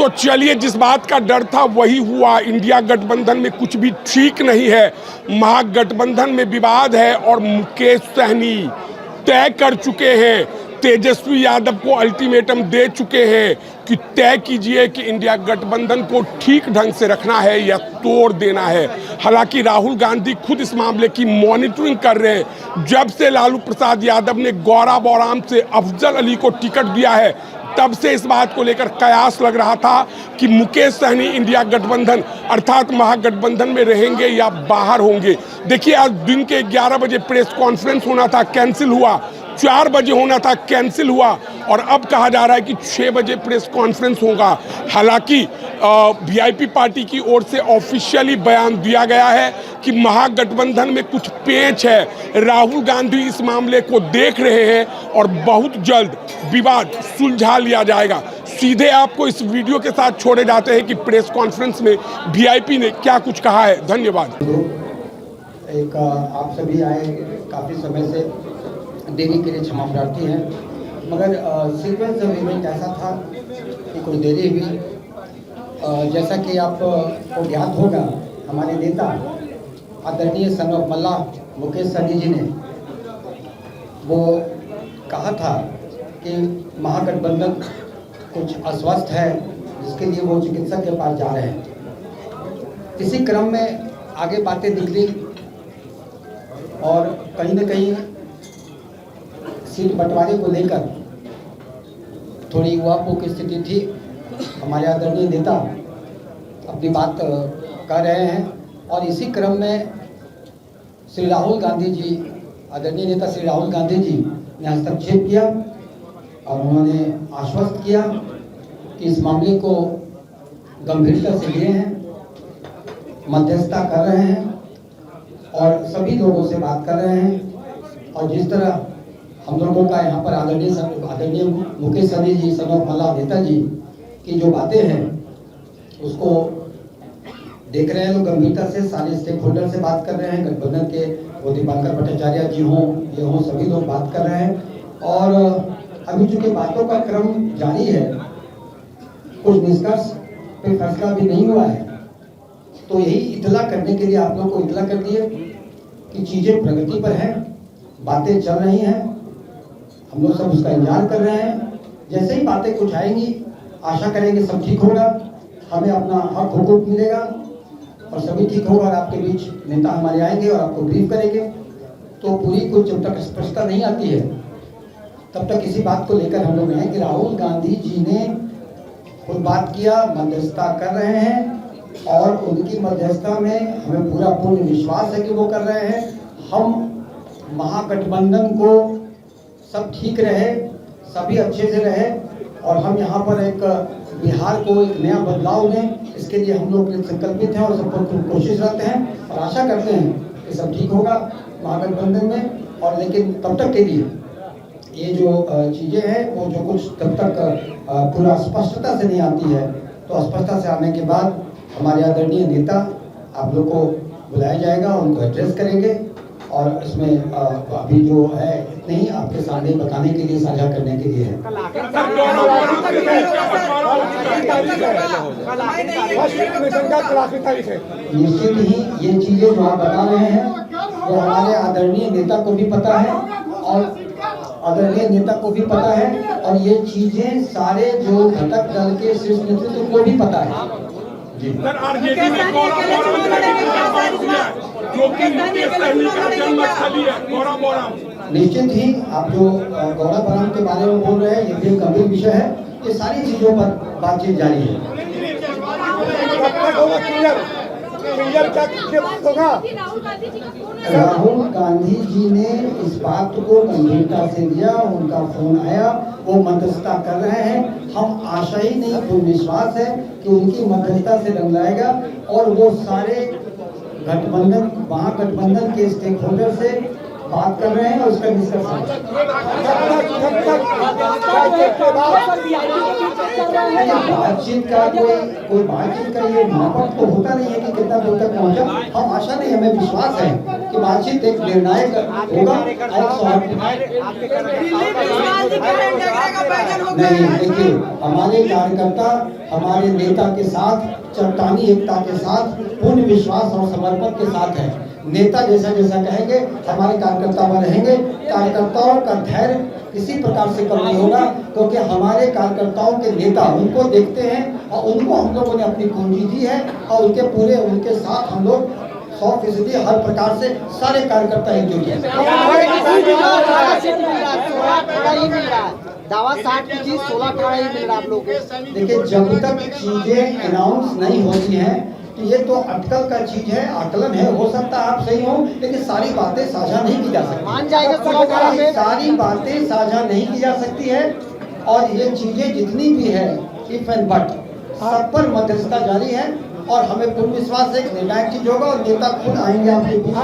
तो चलिए, जिस बात का डर था वही हुआ। इंडिया गठबंधन में कुछ भी ठीक नहीं है। महागठबंधन में विवाद है और मुकेश सहनी तय कर चुके हैं, तेजस्वी यादव को अल्टीमेटम दे चुके हैं कि तय कीजिए कि इंडिया गठबंधन को ठीक ढंग से रखना है या तोड़ देना है। हालांकि राहुल गांधी खुद इस मामले की मॉनिटरिंग कर रहे हैं। जब से लालू प्रसाद यादव ने गौरा बौराम से अफजल अली को टिकट दिया है, तब से इस बात को लेकर कयास लग रहा था कि मुकेश सहनी इंडिया गठबंधन अर्थात महागठबंधन में रहेंगे या बाहर होंगे। देखिए, आज दिन के 11 बजे प्रेस कॉन्फ्रेंस होना था, कैंसिल हुआ। 4 बजे होना था, कैंसिल हुआ। और अब कहा जा रहा है कि 6 बजे प्रेस कॉन्फ्रेंस होगा। हालांकि वीआईपी पार्टी की ओर से ऑफिशियली बयान दिया गया है कि महागठबंधन में कुछ पेच है। राहुल गांधी इस मामले को देख रहे हैं और बहुत जल्द विवाद सुलझा लिया जाएगा। सीधे आपको इस वीडियो के साथ छोड़े जाते हैं कि प्रेस कॉन्फ्रेंस में वीआईपी ने क्या कुछ कहा है। धन्यवाद। एक आप सभी आए, काफ़ी समय से देरी के लिए क्षमा प्रार्थी हैं, मगर सीक्वेंस ऑफ इवेंट ऐसा था कि कोई देरी हुई। जैसा कि आपको ज्ञात होगा, हमारे नेता आदरणीय सन ऑफ मल्ला मुकेश सहनी जी ने वो कहा था कि महागठबंधन कुछ अस्वस्थ है, जिसके लिए वो चिकित्सक के पास जा रहे हैं। इसी क्रम में आगे बातें निकली और कहीं न कहीं सीट बंटवारे को लेकर थोड़ी युवाओं की स्थिति थी। हमारे आदरणीय नेता अपनी बात कर रहे हैं और इसी क्रम में श्री राहुल गांधी जी, आदरणीय नेता श्री राहुल गांधी जी ने हस्तक्षेप किया और उन्होंने आश्वस्त किया कि इस मामले को गंभीरता से लिए हैं, मध्यस्थता कर रहे हैं और सभी लोगों से बात कर रहे हैं। और जिस तरह हम लोगों का यहाँ पर आदरणीय मुकेश सहनी जी, सन ऑफ मल्ला नेता जी की जो बातें हैं उसको देख रहे हैं लोग गंभीरता से। सारे स्टेक होल्डर से बात कर रहे हैं, गठबंधन के वो दीपांकर भट्टाचार्य जी हों, ये हों, सभी लोग बात कर रहे हैं। और अभी चूंकि बातों का क्रम जारी है, कुछ निष्कर्ष पे फैसला भी नहीं हुआ है, तो यही इतला करने के लिए आप लोग को इतला कर दिए कि चीज़ें प्रगति पर हैं, बातें चल रही हैं, हम लोग सब उसका इंतजार कर रहे हैं। जैसे ही बातें कुछ आएंगी, आशा करेंगे सब ठीक होगा, हमें अपना हक हुकूक मिलेगा और सभी ठीक होगा। और आपके बीच नेता हमारे आएंगे और आपको ब्रीफ करेंगे। तो पूरी कुछ जब तक स्पष्टता नहीं आती है, तब तक इसी बात को लेकर हम लोग हैं कि राहुल गांधी जी ने खुद बात किया, मध्यस्थता कर रहे हैं और उनकी मध्यस्थता में हमें पूरा पूर्ण विश्वास है कि वो कर रहे हैं। हम महागठबंधन को सब ठीक रहे, सभी अच्छे से रहे और हम यहाँ पर एक बिहार को एक नया बदलाव दें, इसके लिए हम लोग संकल्पित हैं और सब कोशिशरत हैं और आशा करते हैं कि सब ठीक होगा महागठबंधन में। और लेकिन तब तक के लिए ये जो चीज़ें हैं वो जो कुछ तब तक पूरा स्पष्टता से नहीं आती है, तो स्पष्टता से आने के बाद हमारे आदरणीय नेता आप लोग को बुलाया जाएगा, उनको एड्रेस करेंगे और इसमें अभी जो है इतने ही आपके सामने बताने के लिए, साझा करने के लिए है। निश्चित ही ये चीजें जो आप बता रहे हैं वो हमारे आदरणीय नेता को भी पता है और आदरणीय नेता को भी पता है और ये चीजें सारे जो घटक दल के शीर्ष नेतृत्व को भी पता है। निश्चित ही आप जो गौरा बौराम के बारे में बोल रहे हैं, ये भी गंभीर विषय है। ये सारी चीजों पर बातचीत जारी है। राहुल गांधी जी ने इस बात को गंभीरता से लिया, उनका फोन आया, वो मध्यस्थता कर रहे हैं। हम आशा ही नहीं, पूर्ण विश्वास है कि उनकी मध्यस्थता से रंग लाएगा और वो सारे गठबंधन, महागठबंधन के स्टेक होल्डर से बात कर रहे हैं और उसका डिस्कशन बातचीत का कोई बातचीत का ये मापक तो होता नहीं है कि कितना दूर तक पहुंचा। हम आशा नहीं, हमें विश्वास है कि बातचीत एक निर्णायक होगा। नहीं, देखिए, हमारे कार्यकर्ता हमारे नेता के साथ चट्टानी एकता के साथ पूर्ण विश्वास और समर्पण के साथ है। नेता जैसा जैसा कहेंगे हमारे कार्यकर्ता वह रहेंगे। कार्यकर्ताओं का धैर्य किसी प्रकार से कम नहीं होगा, क्योंकि हमारे कार्यकर्ताओं के नेता उनको देखते हैं और उनको हम लोगों ने अपनी पूंजी दी है और उनके साथ हम लोग 100% हर प्रकार से सारे कार्यकर्ता एकजुट हैं। दावा 60 की चीज 16 18 ही मिल रहा आप लोगों को। देखिए, जब तक चीजें अनाउंस नहीं होती हैं तो ये तो अटकल का चीज है, आकलन है। हो सकता है आप सही हो, लेकिन सारी बातें साझा नहीं की जा सकती। मान जाएगा सारी बातें साझा नहीं की जा सकती है और ये चीजें जितनी भी है इफ एंड बट सब पर मध्यस्थता जारी है और हमें पूर्ण विश्वास है कि निर्णायक चीज होगा और नेता खुद आएंगे आपके बीच।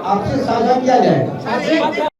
आपसे साझा किया जाएगा।